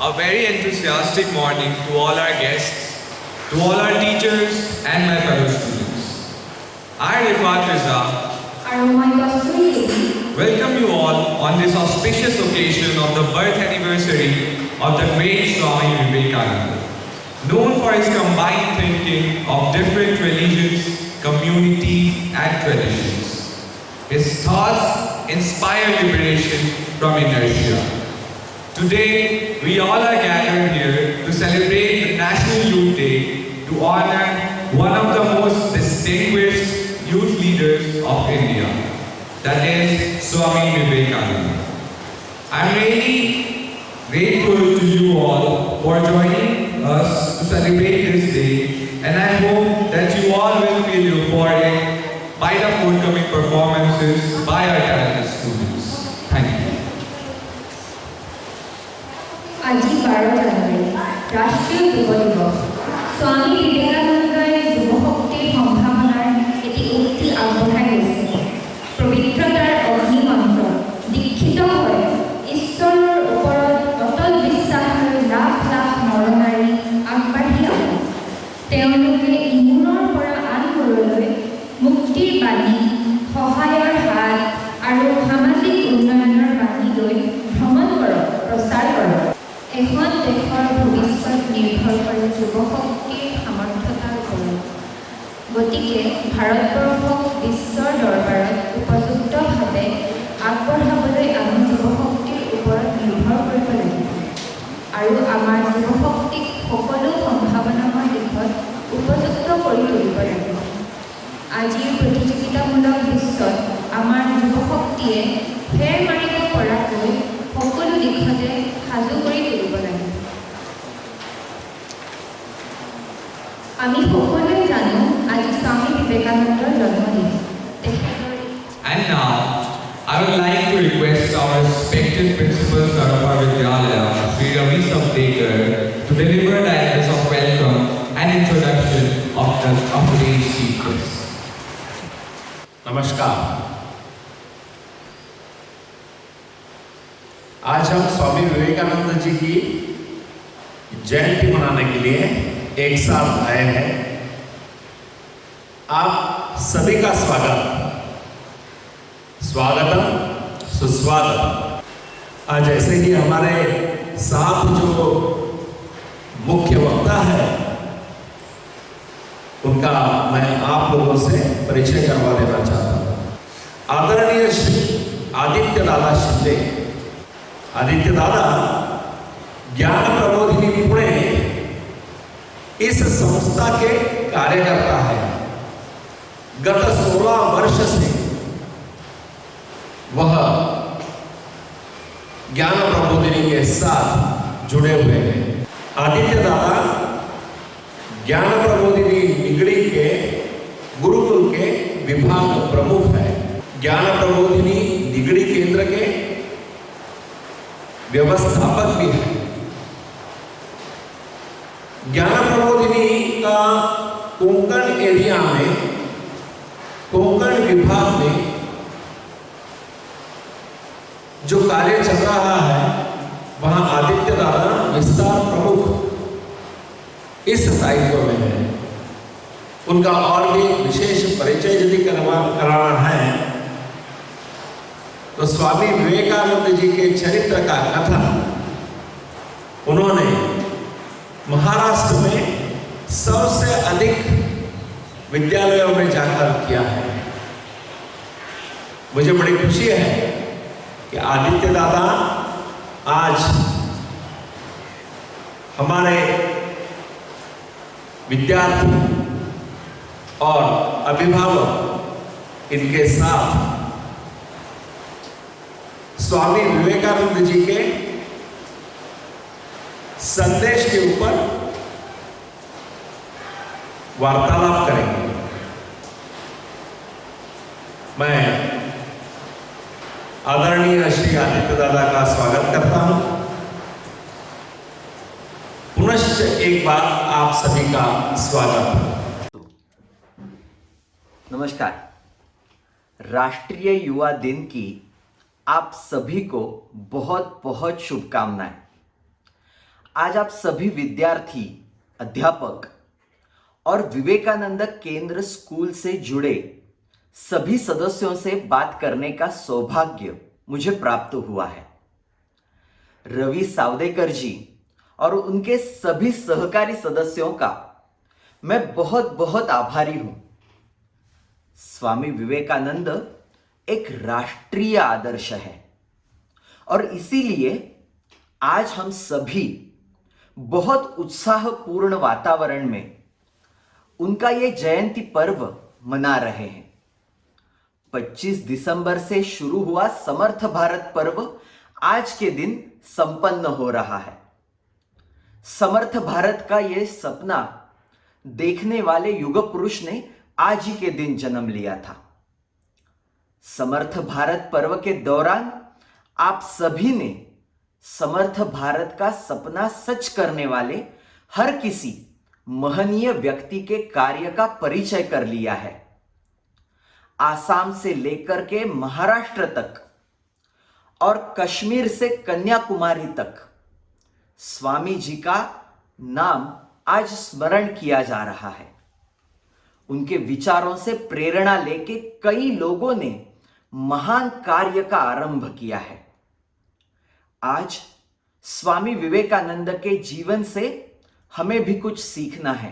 A very enthusiastic morning to all our guests, to all our teachers and my fellow students. I, Rifat Riza, welcome you all on this auspicious occasion of the birth anniversary of the great Swami Vivekananda, known for his combined thinking of different religions, communities and traditions. His thoughts inspire liberation from inertia. Today, we all are gathered here to celebrate the National Youth Day to honor one of the most distinguished youth leaders of India, that is Swami Vivekananda. I'm really grateful to you all for joining us to celebrate this day, and I hope that you all will feel euphoric by the forthcoming performances by our talented students. Thank you. আজি 12 জানুৱাৰী ৰাষ্ট্ৰীয় যুৱ দিৱস স্বামী বিবেকানন্দই যুৱ শক্তিৰ সম্ভাৱনাৰ এটি উক্তি আগবঢ়াই গৈছে পবিত্ৰতাৰ অগ্নিমন্ত্ৰ দীক্ষিত হৈ ঈশ্বৰৰ ওপৰত অটল বিশ্বাস আৰু লাখ লাখ নৰনাৰী আগবাঢ়ি আহে তেওঁলোকে ইমূৰৰ পৰা আনমূৰলৈ মুক্তিৰ বাণী সহায়ৰ হাত আৰু সামাজিক উন্নয়নৰ বাণী লৈ ভ্ৰমণ কৰক প্ৰচাৰ কৰক এখন দেশৰ ভৱিষ্যত নিৰ্ভৰ কৰে যুৱ শক্তিৰ সামৰ্থ্যতাৰ ওপৰত গতিকে ভাৰতবৰ্ষক বিশ্বৰ দৰবাৰত উপযুক্তভাৱে আগবঢ়াবলৈ আমি যুৱ শক্তিৰ ওপৰত নিৰ্ভৰ কৰিব লাগিব আৰু আমাৰ যুৱ শক্তিক সকলো সম্ভাৱনাময় দিশত উপযুক্ত কৰি তুলিব লাগিব আজিৰ প্ৰতিযোগিতামূলক বিশ্বত আমাৰ যুৱ শক্তিয়ে ফেৰ মাৰিব পৰাকৈ সকলো দিশতে সাজু কৰি তুলিব লাগিব আমি সকলোৱে জানো আজি স্বামী বিবেকানন্দৰ জন্মদিন And now, I would like to request our respected principal Sarafa Vidyalaya, Sri Ravi Sabdekar, to deliver the address of welcome and introduction of today's chief guest. नमस्कार। आज हम स्वामी विवेकानंद जी की जयंती मनाने के लिए एक साथ आए हैं। आप सभी का स्वागतम सुस्वागतम। आज जैसे ही हमारे साथ जो मुख्य वक्ता है उनका मैं आप लोगों से परिचय करवा देना चाहता हूँ। आदरणीय श्री आदित्य दादा शिंदे। आदित्य दादा ज्ञान प्रबोधिनी पुणे इस संस्था के कार्यकर्ता है। गत 16 वर्ष से वह ज्ञान प्रबोधिनी के साथ जुड़े हुए हैं। आदित्य दादा ज्ञान प्रबोधिनी निगड़ी के गुरुकुल के विभाग प्रमुख है। ज्ञान प्रबोधिनी निगड़ी केंद्र के व्यवस्थापक भी है। ज्ञान प्रबोधिनी का कोंकण एरिया में कोंकण विभाग में जो कार्य चल रहा है वहां आदित्य दादा विस्तार प्रमुख इस दायित्व में है। उनका और भी विशेष परिचय यदि कराना है तो स्वामी विवेकानंद जी के चरित्र का कथन उन्होंने महाराष्ट्र में सबसे अधिक विद्यालयों में जाकर किया है। मुझे बड़ी खुशी है कि आदित्य दादा आज हमारे विद्यार्थी और अभिभावक इनके साथ स्वामी विवेकानंद जी के संदेश के ऊपर वार्तालाप करेंगे। मैं आदरणीय श्री आदित्य दादा का स्वागत करता हूं। पुनश्च एक बार आप सभी का स्वागत। नमस्कार। राष्ट्रीय युवा दिन की आप सभी को बहुत बहुत शुभकामनाएं। आज आप सभी विद्यार्थी, अध्यापक और विवेकानंद केंद्र स्कूल से जुड़े सभी सदस्यों से बात करने का सौभाग्य मुझे प्राप्त हुआ है। रवि सावदेकर जी और उनके सभी सहकारी सदस्यों का मैं बहुत बहुत आभारी हूं। स्वामी विवेकानंद एक राष्ट्रीय आदर्श है और इसीलिए आज हम सभी बहुत उत्साहपूर्ण वातावरण में उनका ये जयंती पर्व मना रहे हैं। 25 दिसंबर से शुरू हुआ समर्थ भारत पर्व आज के दिन संपन्न हो रहा है। समर्थ भारत का यह सपना देखने वाले युग पुरुष ने आज ही के दिन जन्म लिया था। समर्थ भारत पर्व के दौरान आप सभी ने समर्थ भारत का सपना सच करने वाले हर किसी महनीय व्यक्ति के कार्य का परिचय कर लिया है। आसाम से लेकर के महाराष्ट्र तक और कश्मीर से कन्याकुमारी तक स्वामी जी का नाम आज स्मरण किया जा रहा है। उनके विचारों से प्रेरणा लेके कई लोगों ने महान कार्य का आरंभ किया है। आज स्वामी विवेकानंद के जीवन से हमें भी कुछ सीखना है।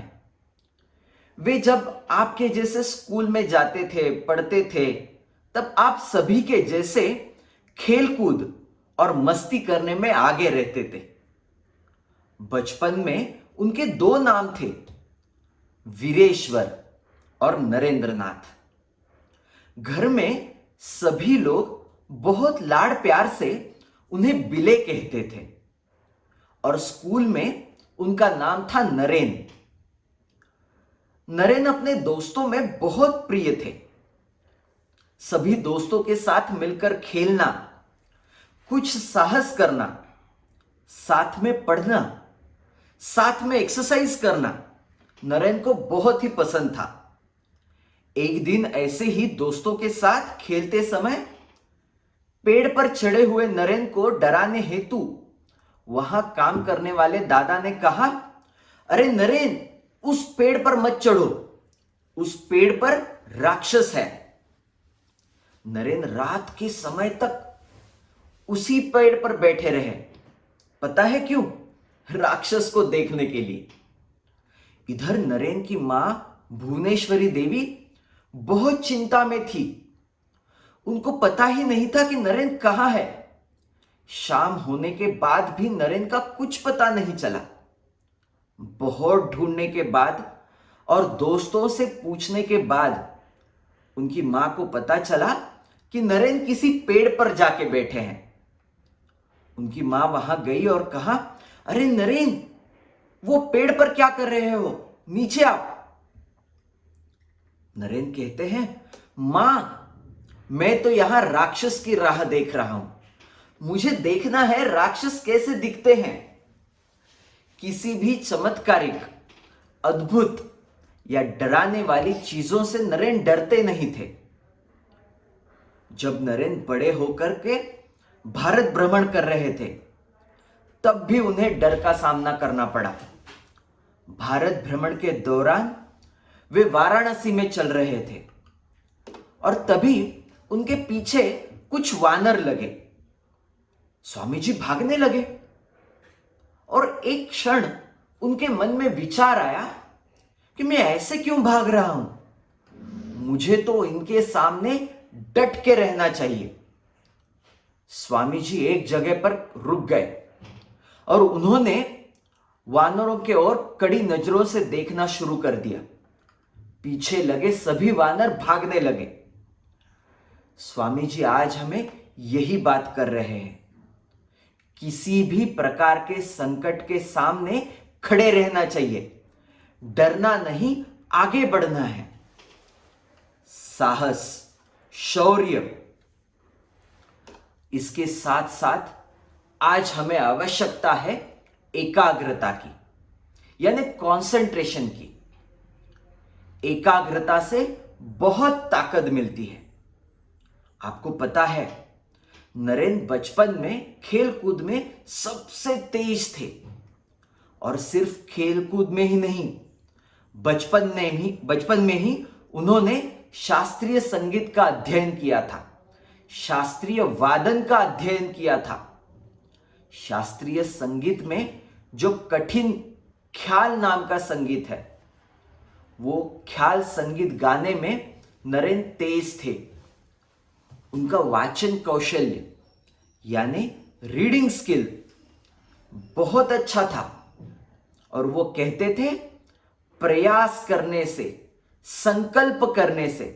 वे जब आपके जैसे स्कूल में जाते थे, पढ़ते थे, तब आप सभी के जैसे खेलकूद और मस्ती करने में आगे रहते थे। बचपन में उनके 2 नाम थे, वीरेश्वर और नरेंद्रनाथ। घर में सभी लोग बहुत लाड़ प्यार से उन्हें बिले कहते थे और स्कूल में उनका नाम था नरेन। नरेन अपने दोस्तों में बहुत प्रिय थे। सभी दोस्तों के साथ मिलकर खेलना, कुछ साहस करना, साथ में पढ़ना, साथ में एक्सरसाइज करना नरेन को बहुत ही पसंद था। एक दिन ऐसे ही दोस्तों के साथ खेलते समय पेड़ पर चढ़े हुए नरेन को डराने हेतु वहां काम करने वाले दादा ने कहा, अरे नरेन, उस पेड़ पर मत चढ़ो, उस पेड़ पर राक्षस है। नरेन रात के समय तक उसी पेड़ पर बैठे रहे। पता है क्यों? राक्षस को देखने के लिए। इधर नरेन की मां भुवनेश्वरी देवी बहुत चिंता में थी। उनको पता ही नहीं था कि नरेन कहां है। शाम होने के बाद भी नरेन का कुछ पता नहीं चला। बहुत ढूंढने के बाद और दोस्तों से पूछने के बाद उनकी मां को पता चला कि नरेन किसी पेड़ पर जाके बैठे हैं। उनकी मां वहां गई और कहा, अरे नरेन, वो पेड़ पर क्या कर रहे हो? नीचे आओ। नरेन कहते हैं, मां, मैं तो यहां राक्षस की राह देख रहा हूं। मुझे देखना है राक्षस कैसे दिखते हैं। किसी भी चमत्कारिक, अद्भुत या डराने वाली चीजों से नरेन डरते नहीं थे। जब नरेन बड़े होकर के भारत भ्रमण कर रहे थे, तब भी उन्हें डर का सामना करना पड़ा। भारत भ्रमण के दौरान वे वाराणसी में चल रहे थे और तभी उनके पीछे कुछ वानर लगे। स्वामी जी भागने लगे और एक क्षण उनके मन में विचार आया कि मैं ऐसे क्यों भाग रहा हूं? मुझे तो इनके सामने डट के रहना चाहिए। स्वामी जी एक जगह पर रुक गए और उन्होंने वानरों के ओर कड़ी नजरों से देखना शुरू कर दिया। पीछे लगे सभी वानर भागने लगे। स्वामी जी आज हमें यही बात कर रहे हैं। किसी भी प्रकार के संकट के सामने खड़े रहना चाहिए, डरना नहीं, आगे बढ़ना है। साहस, शौर्य, इसके साथ साथ आज हमें आवश्यकता है एकाग्रता की, यानी कंसंट्रेशन की। एकाग्रता से बहुत ताकत मिलती है। आपको पता है, नरेन बचपन में खेल कूद में सबसे तेज थे। और सिर्फ खेलकूद में ही नहीं, बचपन में ही उन्होंने शास्त्रीय संगीत का अध्ययन किया था, शास्त्रीय वादन का अध्ययन किया था। शास्त्रीय संगीत में जो कठिन ख्याल नाम का संगीत है, वो ख्याल संगीत गाने में नरेंद्र तेज थे। उनका वाचन कौशल्य यानी रीडिंग स्किल बहुत अच्छा था और वो कहते थे, प्रयास करने से, संकल्प करने से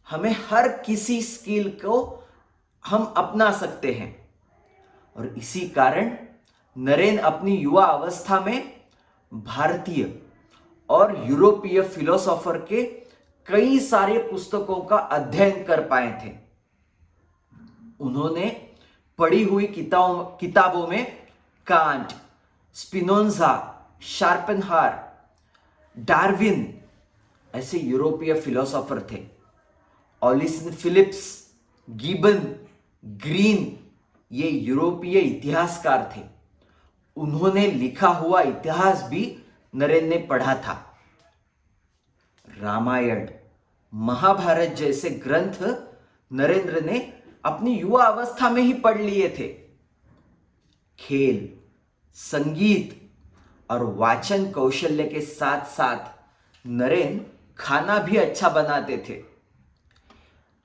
हमें हर किसी स्किल को हम अपना सकते हैं। और इसी कारण नरेंद्र अपनी युवा अवस्था में भारतीय और यूरोपीय फिलोसोफर के कई सारे पुस्तकों का अध्ययन कर पाए थे। उन्होंने पढ़ी हुई किताबों में कांट, स्पिनोजा, शार्पेनहार, डार्विन ऐसे यूरोपीय फिलोसोफर थे। ऑलिसन फिलिप्स, गिबन, ग्रीन ये यूरोपीय इतिहासकार थे। उन्होंने लिखा हुआ इतिहास भी नरेंद्र ने पढ़ा था। रामायण, महाभारत जैसे ग्रंथ नरेंद्र ने अपनी युवा अवस्था में ही पढ़ लिए थे। खेल, संगीत और वाचन कौशल्य के साथ साथ नरेंद्र खाना भी अच्छा बनाते थे।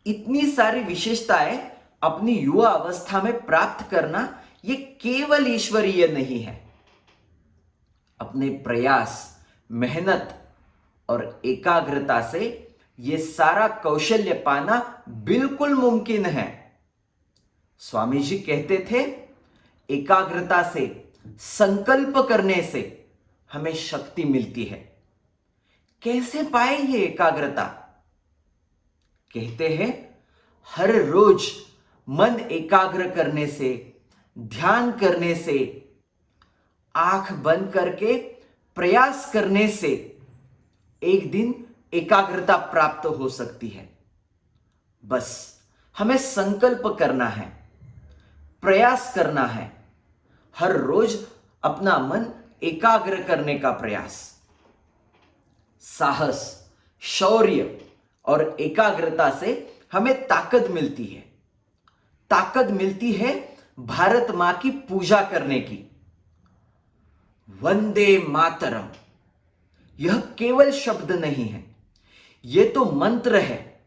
इतनी सारी विशेषताएं अपनी युवा अवस्था में प्राप्त करना ये केवल ईश्वरीय नहीं है। अपने प्रयास, मेहनत और एकाग्रता से ये सारा कौशल्य पाना बिल्कुल मुमकिन है। स्वामी जी कहते थे, एकाग्रता से, संकल्प करने से हमें शक्ति मिलती है। कैसे पाए ये एकाग्रता? कहते हैं, हर रोज मन एकाग्र करने से, ध्यान करने से, आंख बंद करके प्रयास करने से एक दिन एकाग्रता प्राप्त हो सकती है। बस हमें संकल्प करना है, प्रयास करना है, हर रोज अपना मन एकाग्र करने का प्रयास। साहस, शौर्य और एकाग्रता से हमें ताकत मिलती है। ताकत मिलती है भारत मां की पूजा करने की। वंदे मातरम यह केवल शब्द नहीं है, यह तो मंत्र है।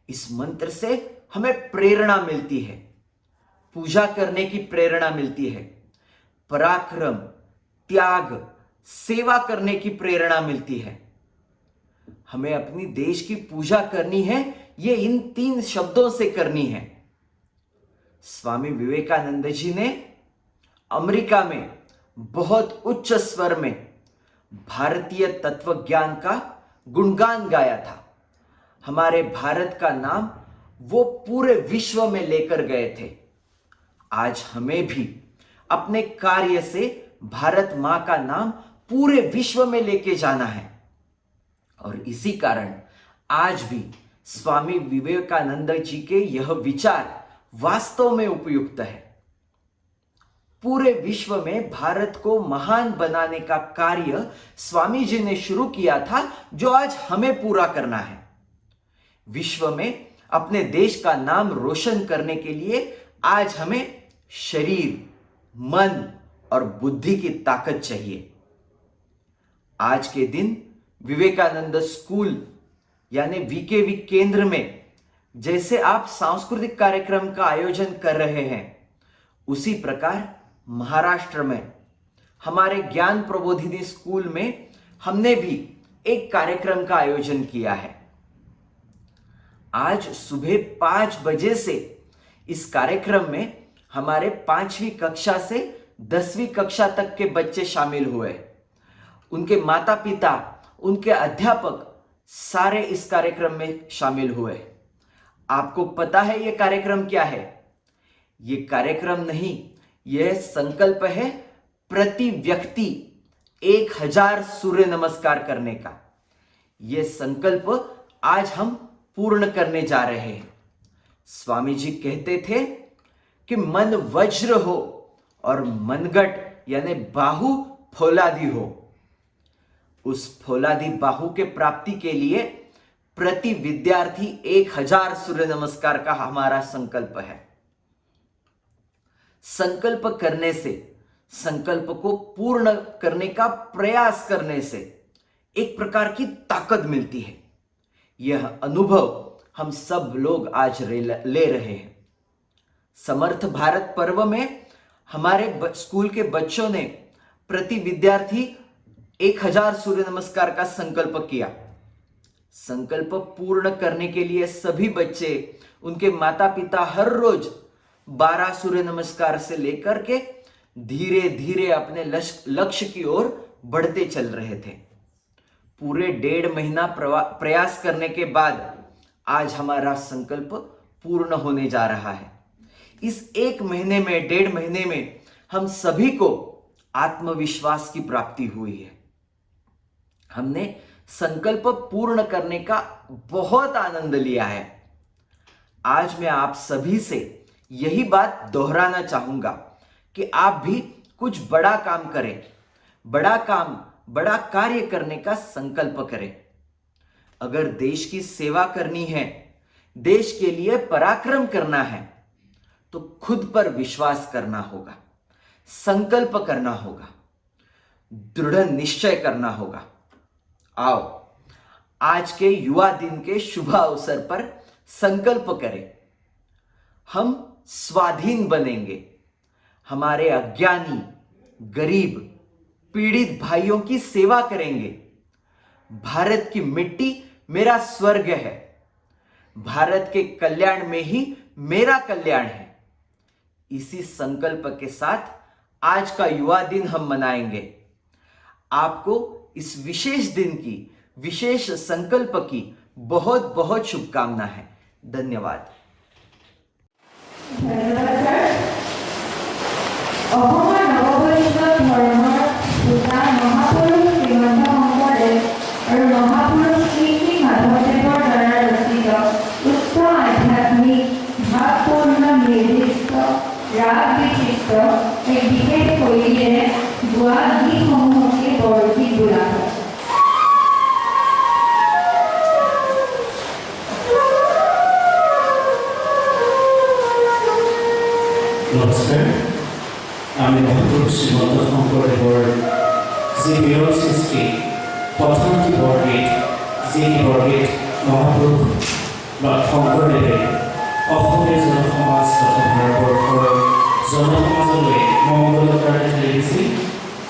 इस मंत्र से हमें प्रेरणा मिलती है, पूजा करने की प्रेरणा मिलती है, पराक्रम, त्याग, सेवा करने की प्रेरणा मिलती है। हमें अपनी देश की पूजा करनी है, ये इन 3 शब्दों से करनी है। स्वामी विवेकानंद जी ने अमेरिका में बहुत उच्च स्वर में भारतीय तत्वज्ञान का गुणगान गाया था। हमारे भारत का नाम वो पूरे विश्व में लेकर गए थे। आज हमें भी अपने कार्य से भारत मां का नाम पूरे विश्व में लेके जाना है। और इसी कारण आज भी स्वामी विवेकानंद जी के यह विचार वास्तव में उपयुक्त है। पूरे विश्व में भारत को महान बनाने का कार्य स्वामी जी ने शुरू किया था, जो आज हमें पूरा करना है। विश्व में अपने देश का नाम रोशन करने के लिए आज हमें शरीर, मन और बुद्धि की ताकत चाहिए। आज के दिन विवेकानंद स्कूल यानी वीकेवी केंद्र में जैसे आप सांस्कृतिक कार्यक्रम का आयोजन कर रहे हैं, उसी प्रकार महाराष्ट्र में हमारे ज्ञान प्रबोधिनी स्कूल में हमने भी एक कार्यक्रम का आयोजन किया है। आज सुबह 5 बजे से इस कार्यक्रम में हमारे 5वीं कक्षा से 10वीं कक्षा तक के बच्चे शामिल हुए। उनके माता पिता, उनके अध्यापक सारे इस कार्यक्रम में शामिल हुए। आपको पता है यह कार्यक्रम क्या है? यह कार्यक्रम नहीं, यह संकल्प है प्रति व्यक्ति 1000 सूर्य नमस्कार करने का। यह संकल्प आज हम पूर्ण करने जा रहे हैं। स्वामी जी कहते थे कि मन वज्र हो और मनगट यानी बाहु फौलादी हो। उस फौलादी बाहु के प्राप्ति के लिए प्रति विद्यार्थी 1000 सूर्य नमस्कार का हमारा संकल्प है। संकल्प करने से, संकल्प को पूर्ण करने का प्रयास करने से एक प्रकार की ताकत मिलती है। यह अनुभव हम सब लोग आज ले रहे हैं। समर्थ भारत पर्व में हमारे स्कूल के बच्चों ने प्रति विद्यार्थी 1000 सूर्य नमस्कार का संकल्प किया। संकल्प पूर्ण करने के लिए सभी बच्चे, उनके माता पिता हर रोज 12 सूर्य नमस्कार से लेकर के धीरे धीरे अपने लक्ष्य की ओर बढ़ते चल रहे थे। पूरे 1.5 महीना प्रयास करने के बाद आज हमारा संकल्प पूर्ण होने जा रहा है। इस 1 महीने में, 1.5 महीने में हम सभी को आत्मविश्वास की प्राप्ति हुई है। हमने संकल्प पूर्ण करने का बहुत आनंद लिया है। आज मैं आप सभी से यही बात दोहराना चाहूंगा कि आप भी कुछ बड़ा काम करें, बड़ा कार्य करने का संकल्प करें। अगर देश की सेवा करनी है, देश के लिए पराक्रम करना है, तो खुद पर विश्वास करना होगा, संकल्प करना होगा, दृढ़ निश्चय करना होगा। आओ आज के युवा दिन के शुभ अवसर पर संकल्प करें। हम स्वाधीन बनेंगे, हमारे अज्ञानी, गरीब, पीड़ित भाइयों की सेवा करेंगे। भारत की मिट्टी मेरा स्वर्ग है, भारत के कल्याण में ही मेरा कल्याण है। इसी संकल्प के साथ आज का युवा दिन हम मनाएंगे। आपको इस विशेष दिन की, विशेष संकल्प की बहुत बहुत शुभकामना है। धन्यवाद। অসমৰ নৱবৈষ্ণৱ ধৰ্মৰ পূজা মহাপুৰুষ শ্ৰীমন্ত শংকৰদেৱ আৰু মহাপুৰুষ শ্ৰী শ্ৰী মাধৱদেৱৰ দ্বাৰা ৰচিত উচ্চ আধ্যাত্মিক ভাৱপূৰ্ণ নিৰ্দিষ্ট ৰাগ বিশিষ্ট এক বিশেষ শৈলীৰে গোৱা গীতসমূহকে বৰগীত বোলা হয়। নমস্কাৰ, আমি মহাপুৰুষ শ্ৰীমন্ত শংকৰদেৱৰ যি বিৰল সৃষ্টি প্ৰথমটি বৰগীত, যি বৰগীত মহাপুৰুষ বা শংকৰদেৱে অসমীয়া জনসমাজ তথা ভাৰতবৰ্ষৰ জনসমাজলৈ মংগলৰ কাৰণে ঠেলি দিছিল,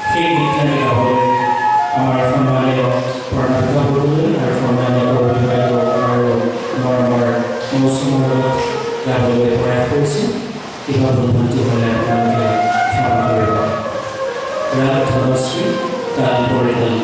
সেই গীত আমি গাবলৈ আমাৰ সন্মানীয় প্ৰণামিকা বৰুৱালৈ আৰু সন্মানীয় অভিভাৱক আৰু মৰমৰ মৌচুমৰ লগত গাবলৈ প্ৰয়াস কৰিছোঁ। কিবা ভুলভ্ৰান্তি হ'লে আপোনালোকে ক্ষমা কৰিব। ৰাগ ধনশ্ৰী, তাল পৰিতাল।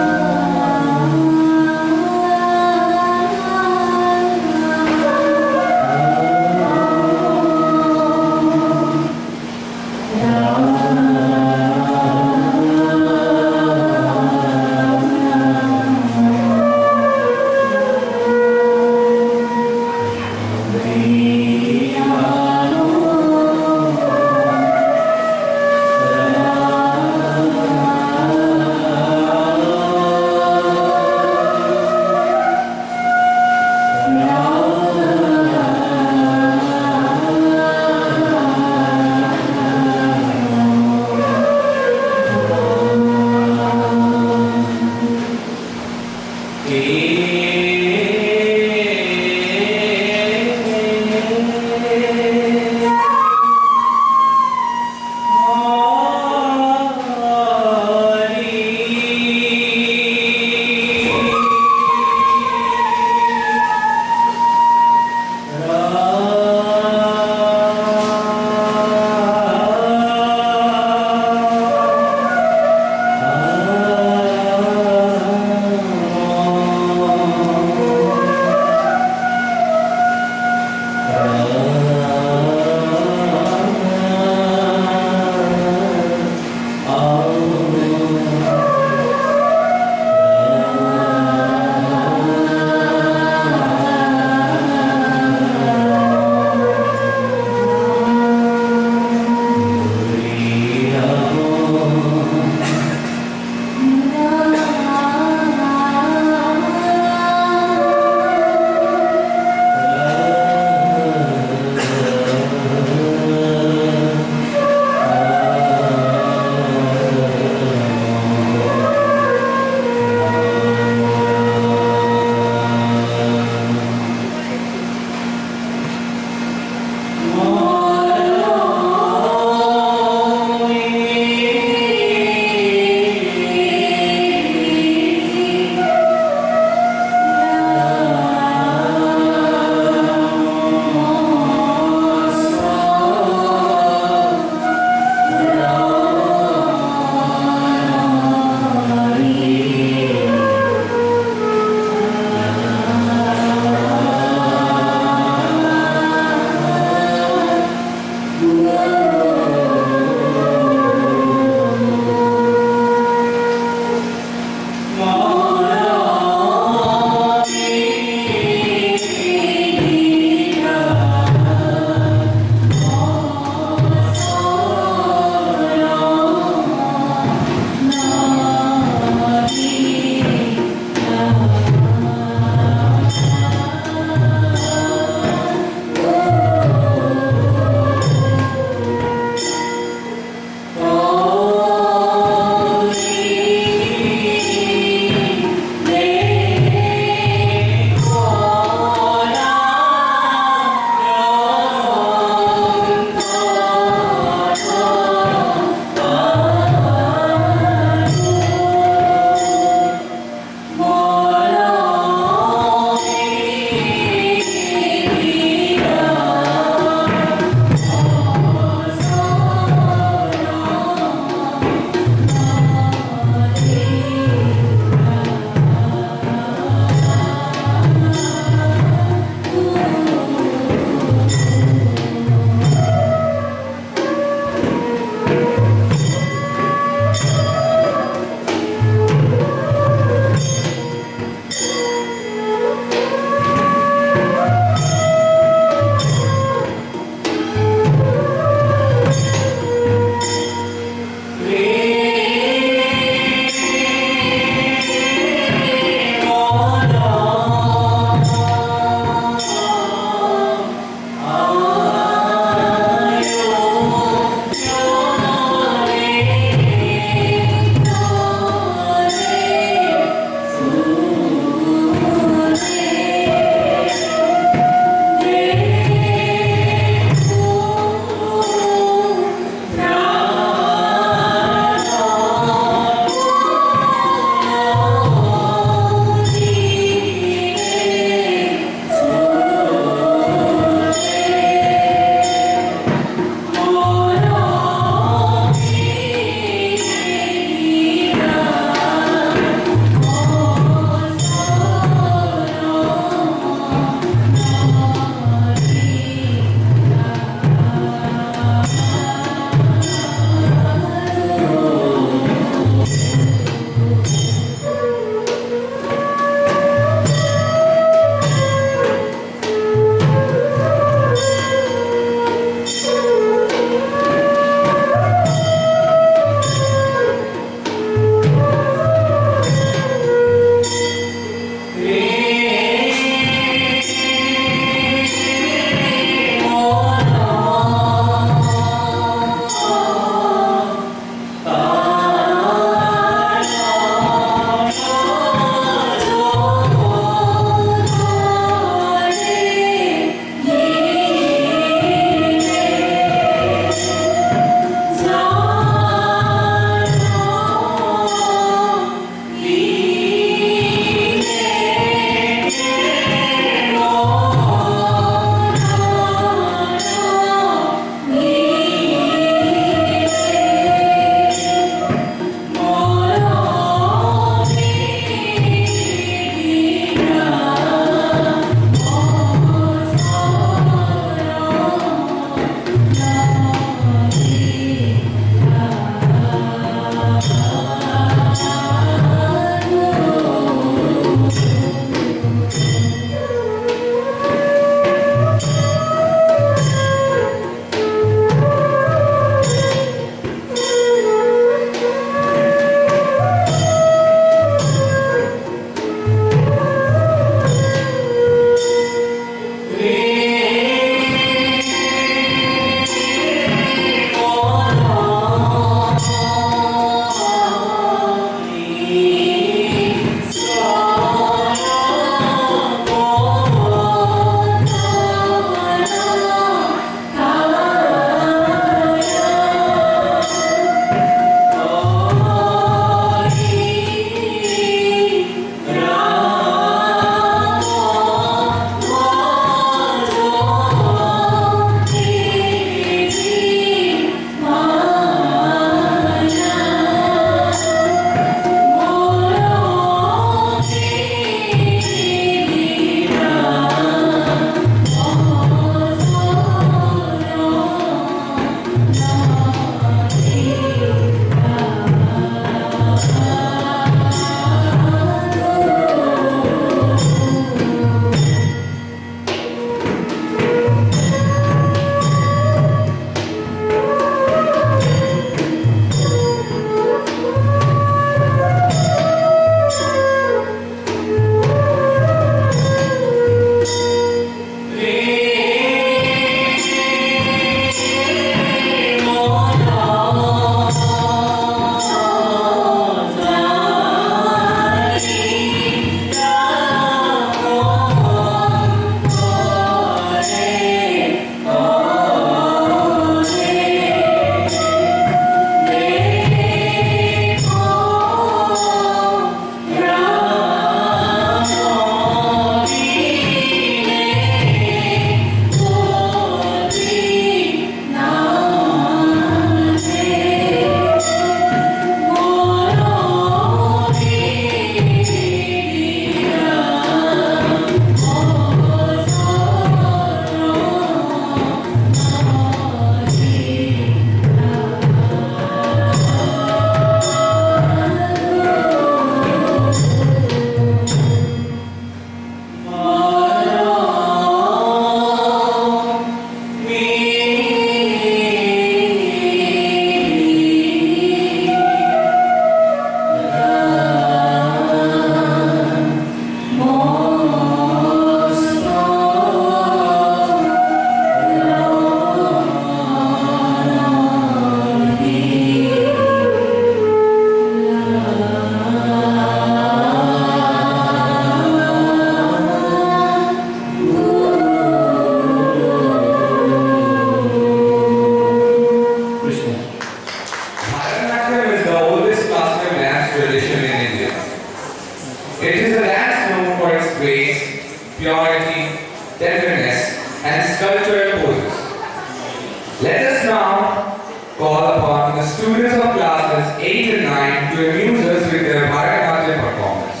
line to amuse us with their Bharatanatyam performance.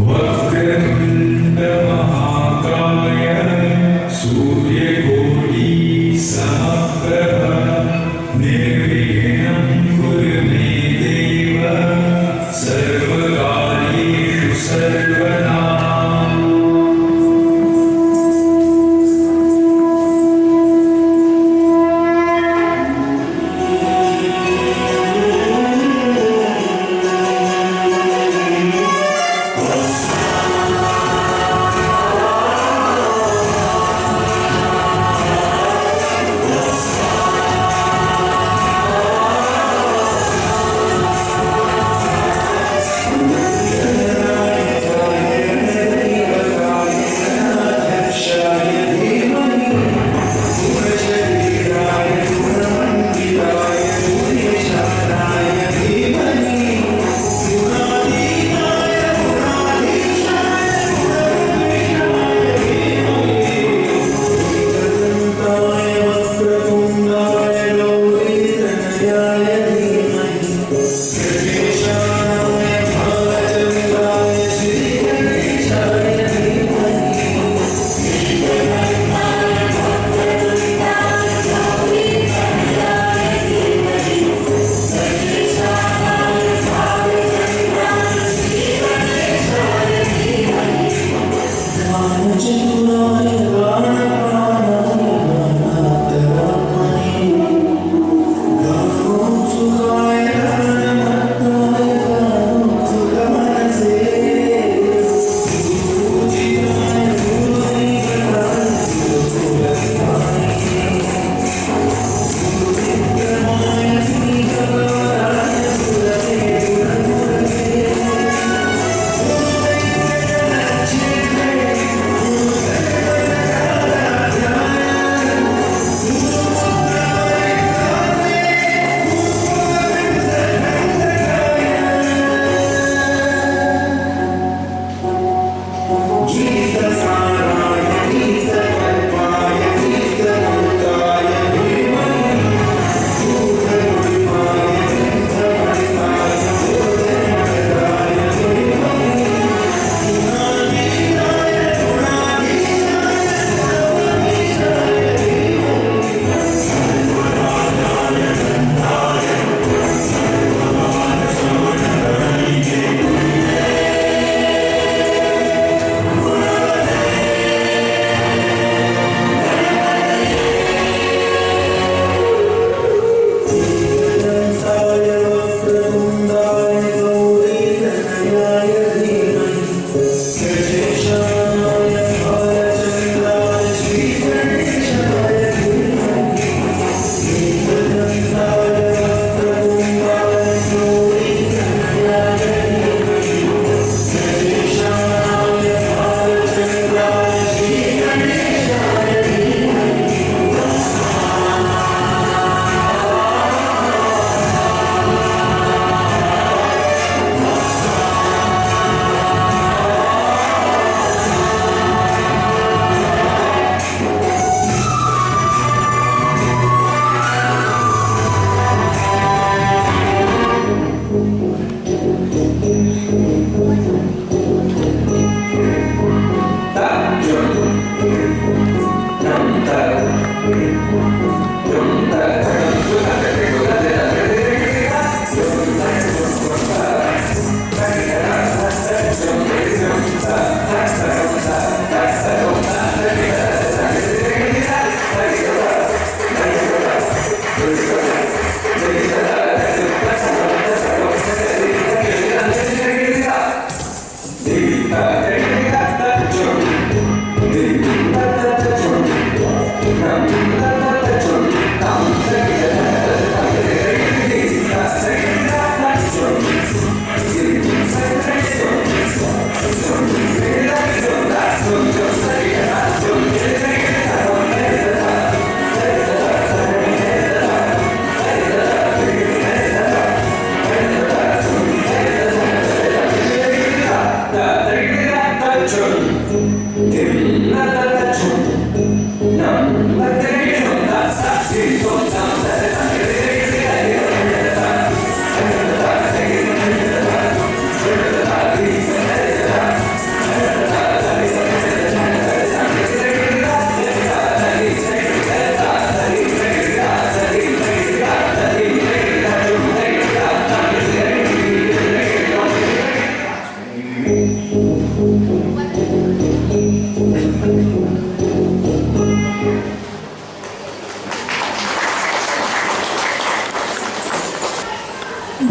वक्रतुण्ड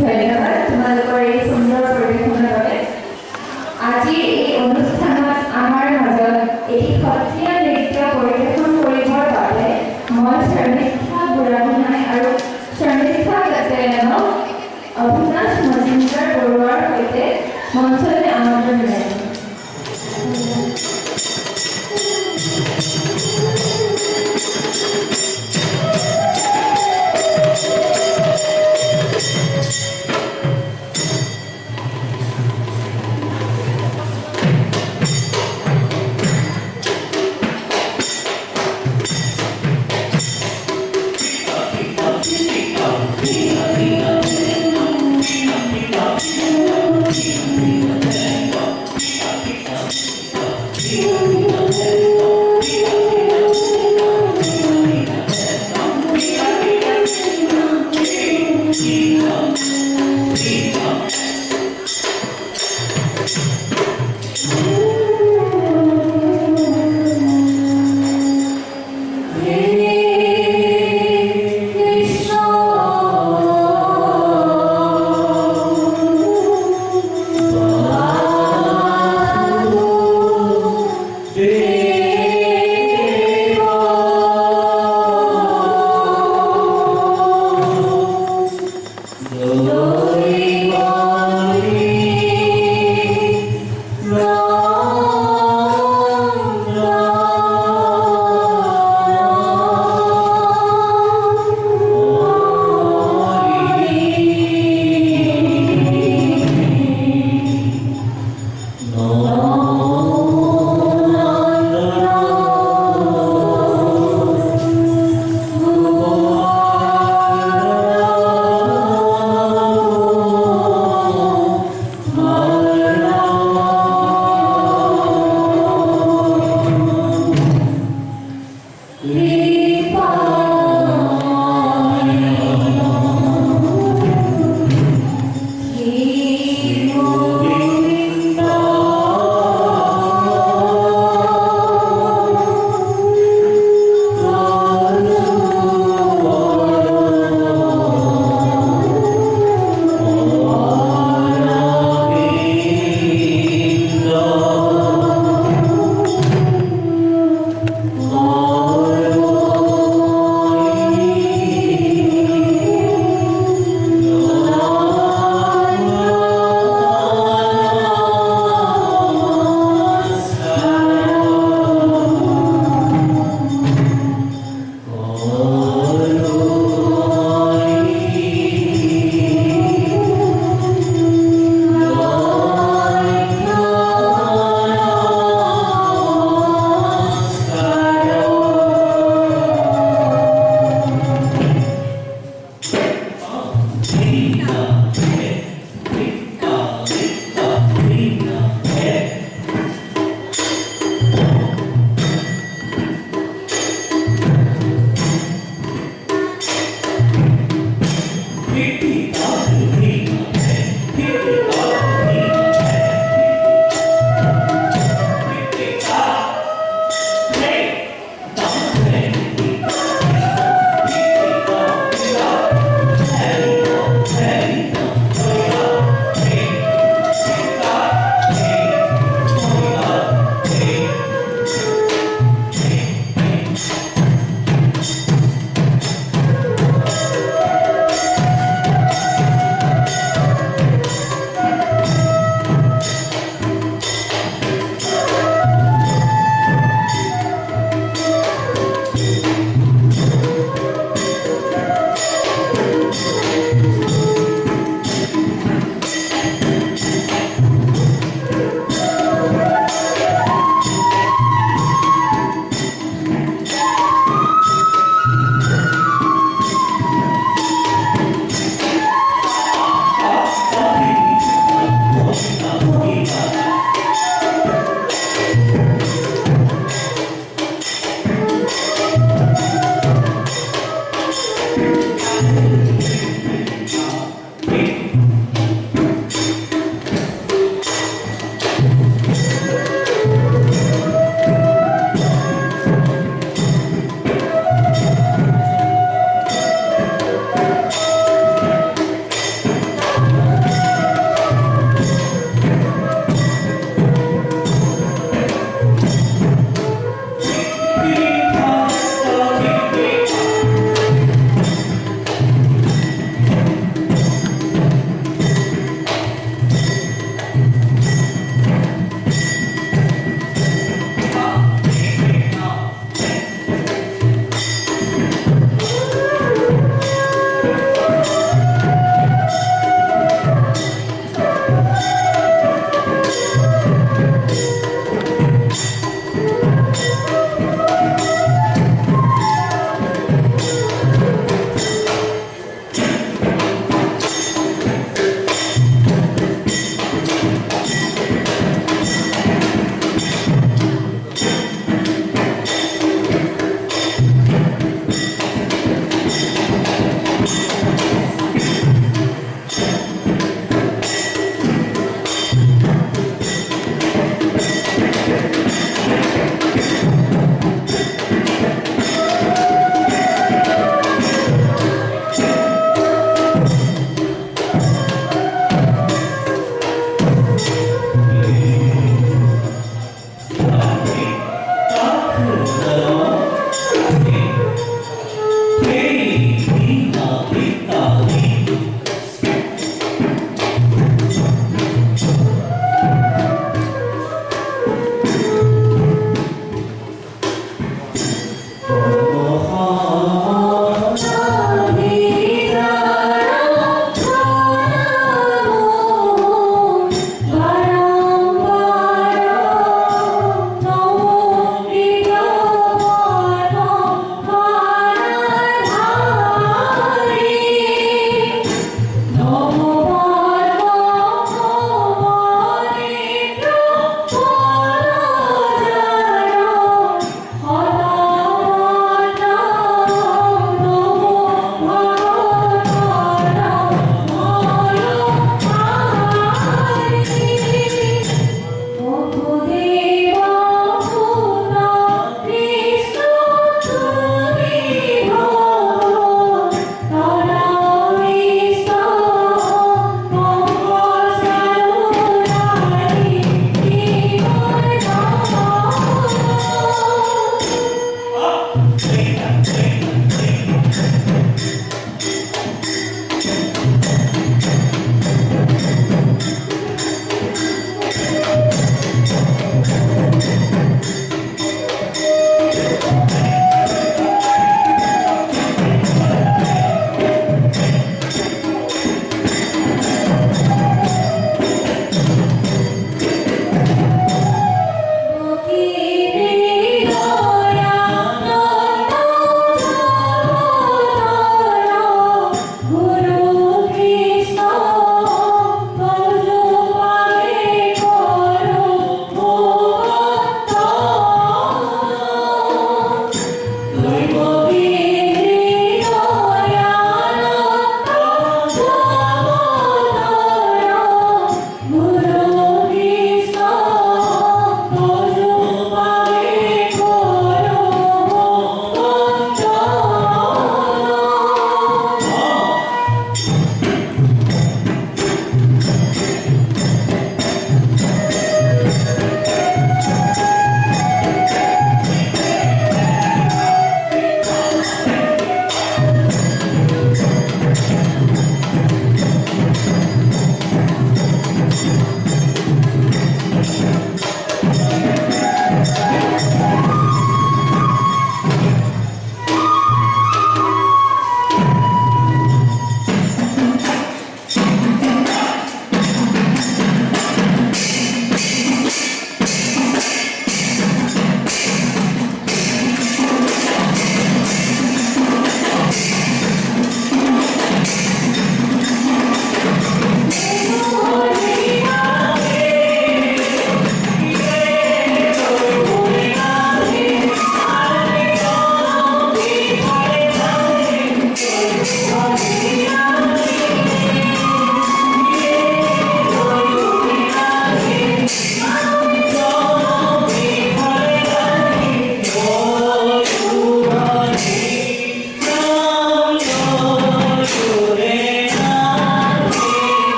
ধন্যবাদ তোমালোকৰ এই সুন্দৰ পৰিৱেশনৰ বাবে। আজি এই অনুষ্ঠানত আমাৰ মাজত এই সত্ৰীয়া নৃত্য পৰিৱেশন কৰিবৰ বাবে মই শৰ্মিষ্ঠা বুঢ়াগোহাঁই আৰু শৰ্মিষ্ঠা গাতেনক অভিনাশ মজুমদাৰ বৰুৱাৰ সৈতে মঞ্চলৈ আমন্ত্ৰণ জনাইছোঁ।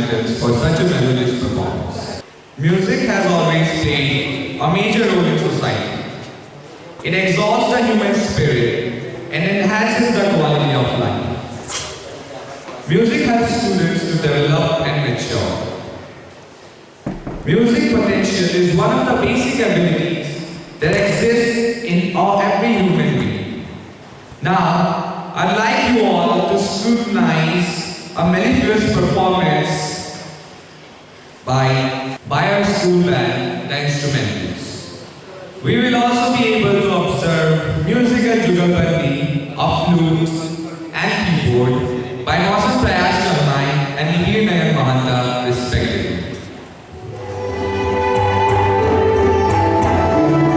instrumentals for such a melodious performance. Music has always played a major role in society. It exalts the human spirit and enhances the quality of life. Music helps students to develop and mature. Music potential is one of the basic abilities that exists in every human being. Now, I'd like you all to scrutinize a mellifluous performance by our school band, the instrumentals. We will also be able to observe musical jugalbandi of flute and keyboard by Mausan Prayash Sharmai and Mihir Nayan Mahanta respectively. Thank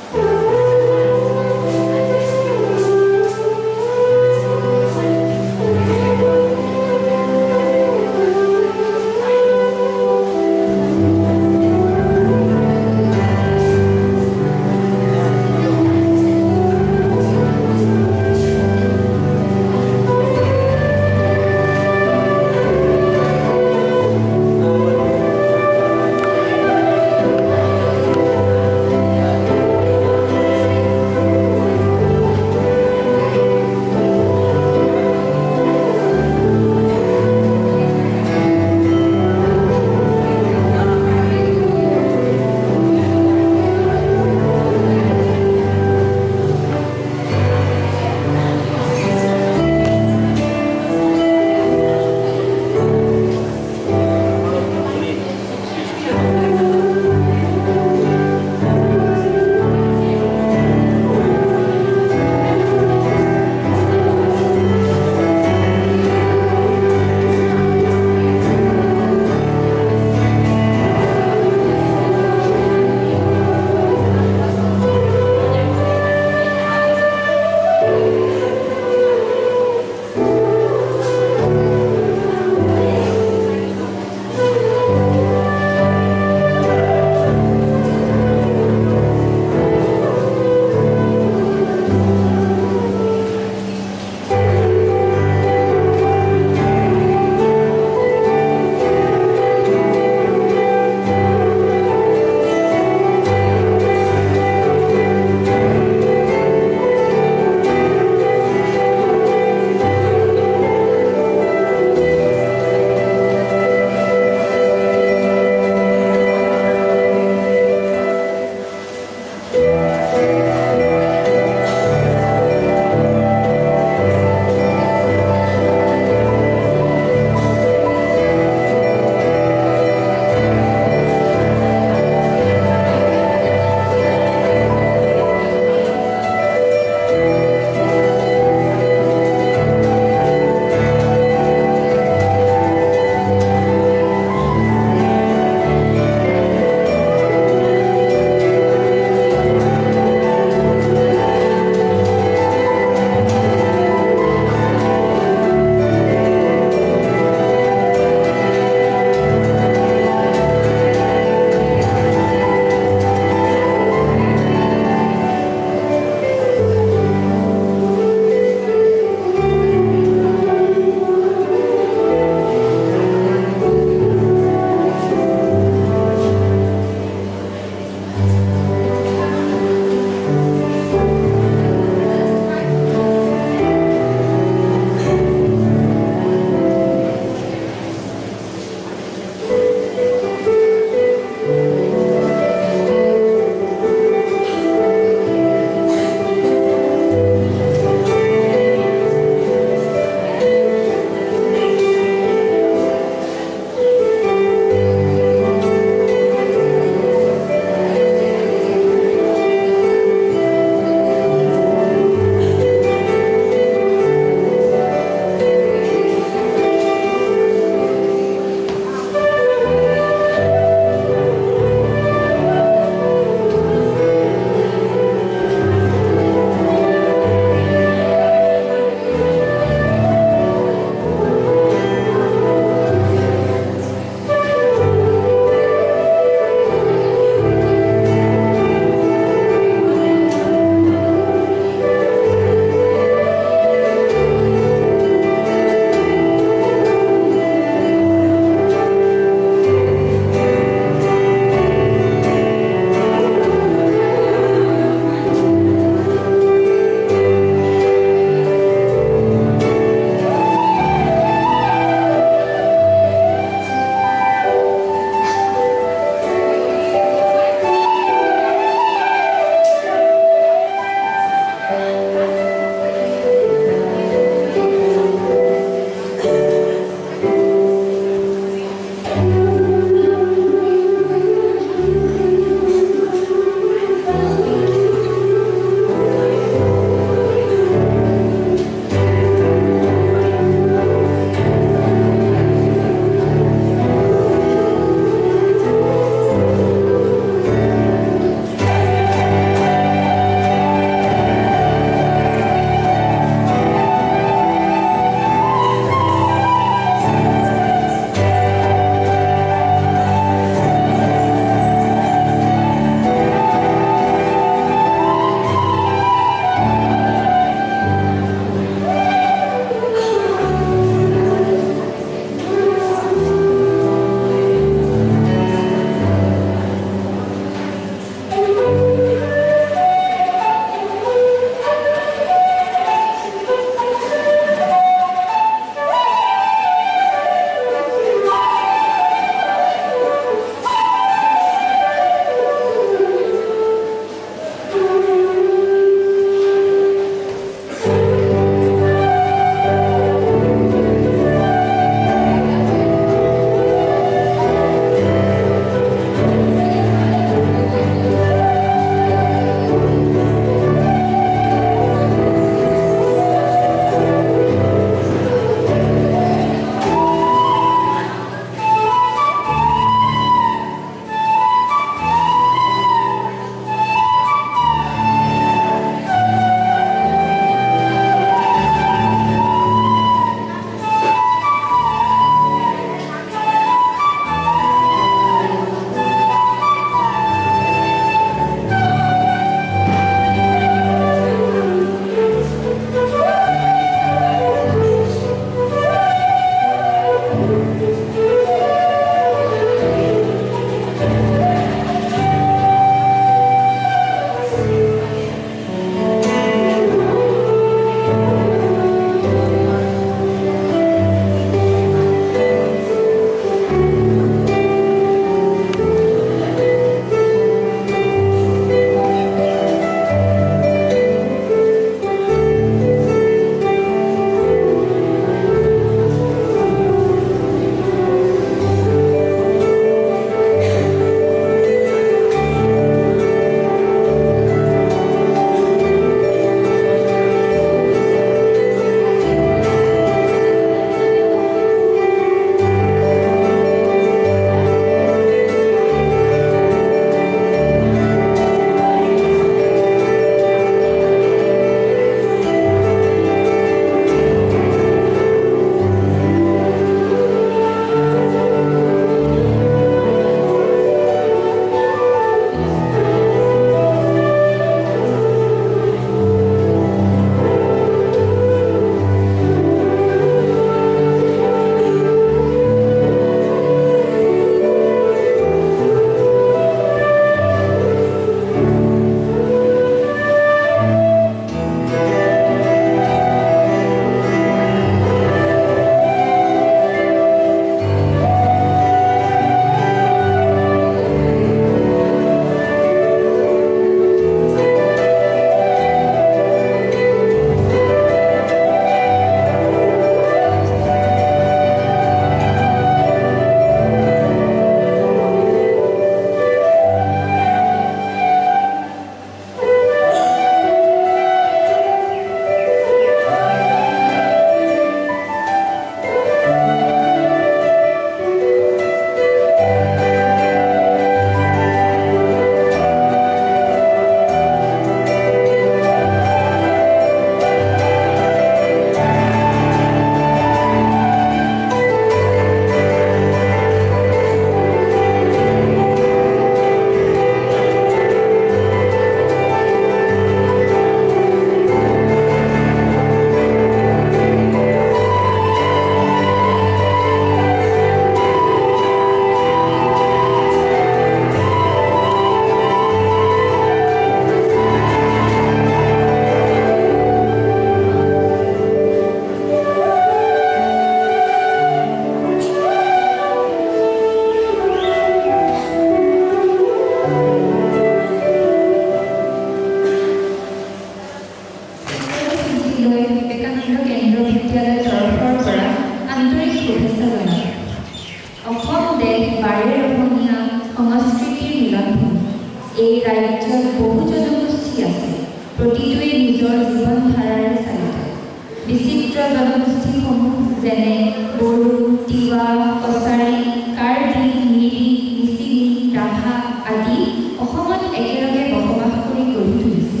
যেনে বড়ো, তিৱা, কছাৰী, কাৰ্বি, মিৰি, মিচিমি, ৰাভা আদি অসমত একেলগে বসবাস কৰি গঢ়ি তুলিছে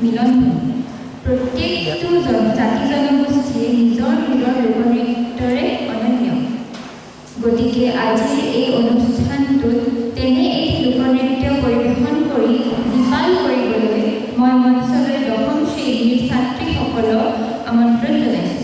মিলনভূমি। প্ৰত্যেকটো জাতি জনগোষ্ঠীয়ে নিজৰ নিজৰ লোকনৃত্যৰে অনন্য। গতিকে আজিৰ এই অনুষ্ঠানটোত তেনে এটি লোকনৃত্য পৰিৱেশন কৰি জীপাল কৰিবলৈ মই মঞ্চলৈ 10ম শ্ৰেণীৰ ছাত্ৰীসকলক আমন্ত্ৰণ জনাইছোঁ।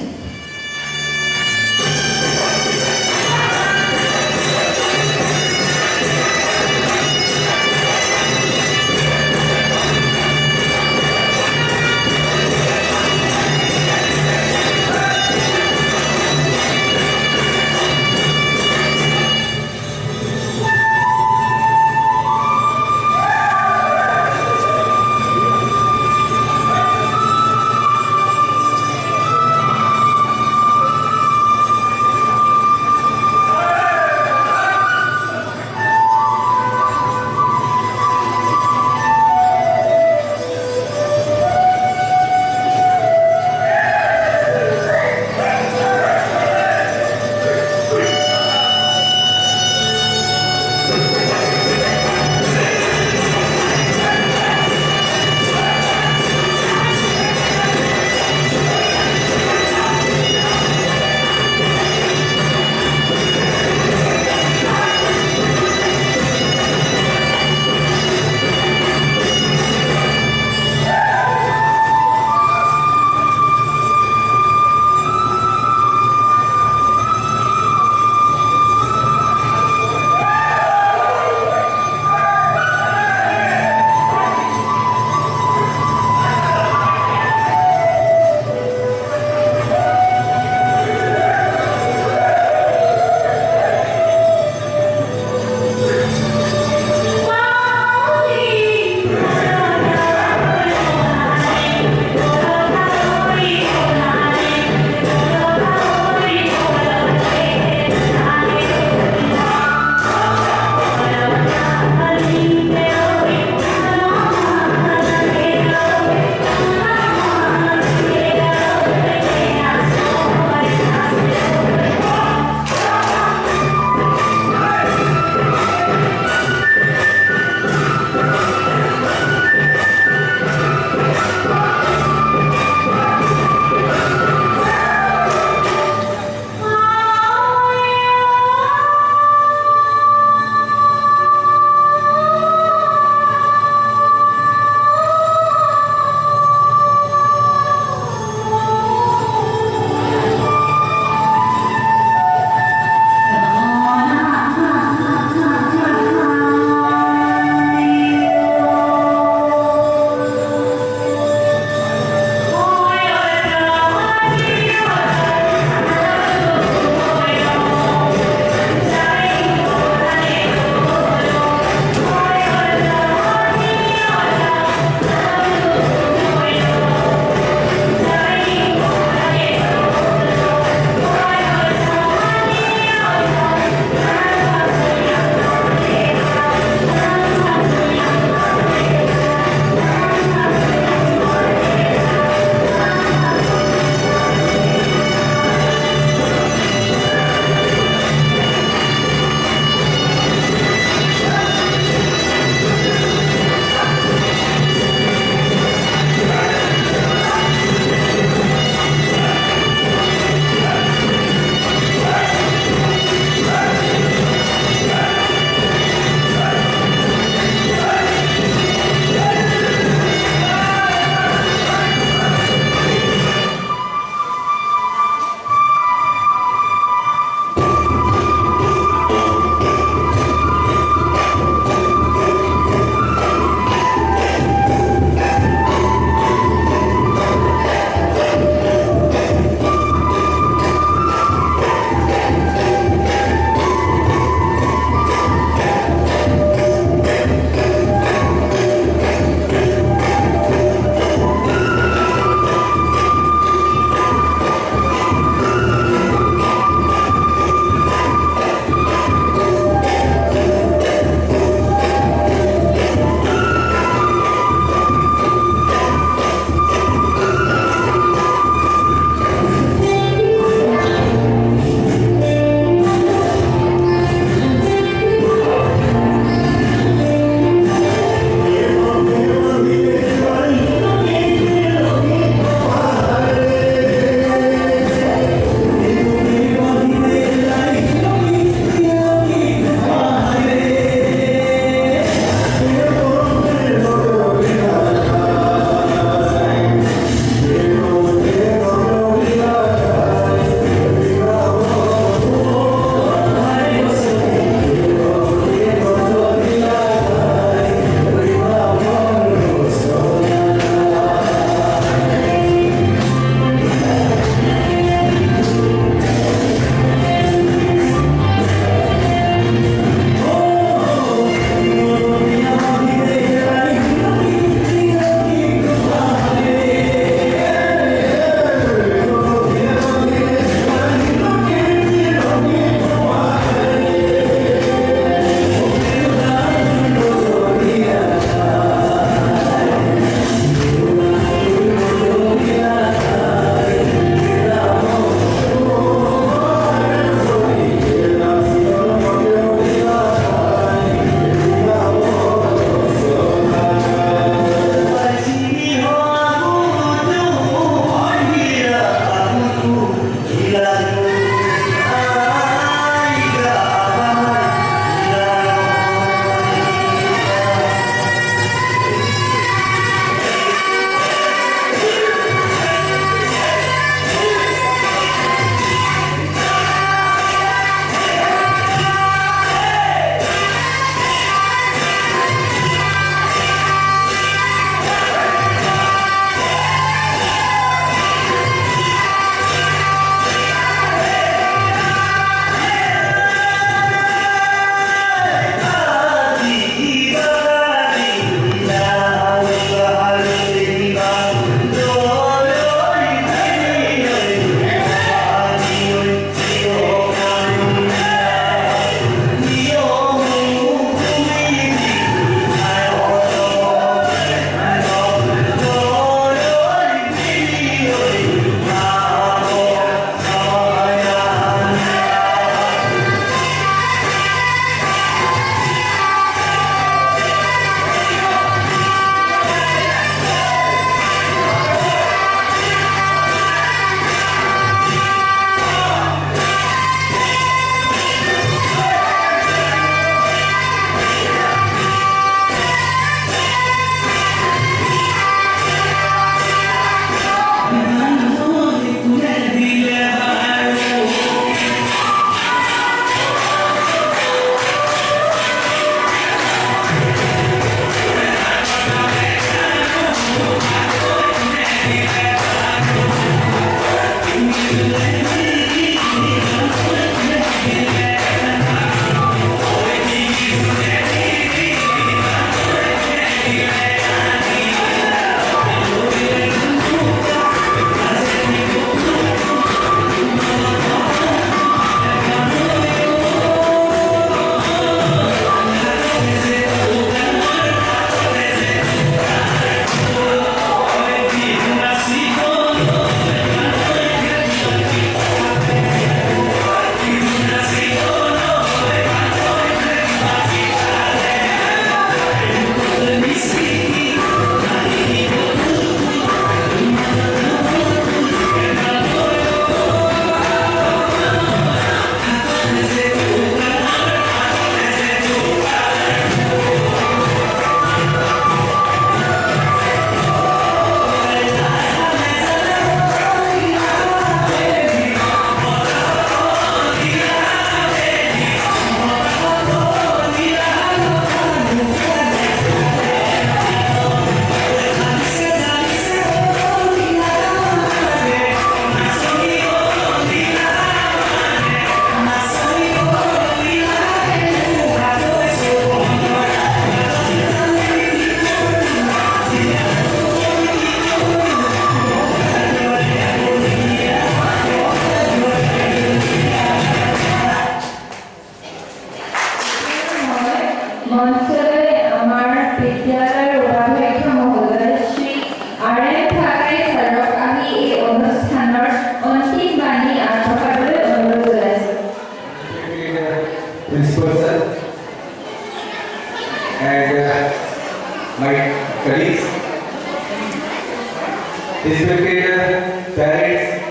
spectators, parents,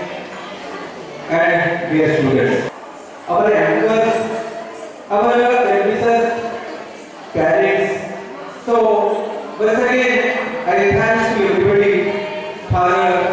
and dear students. Our anchors, our advisors, parents. So once again, I thank you everybody for your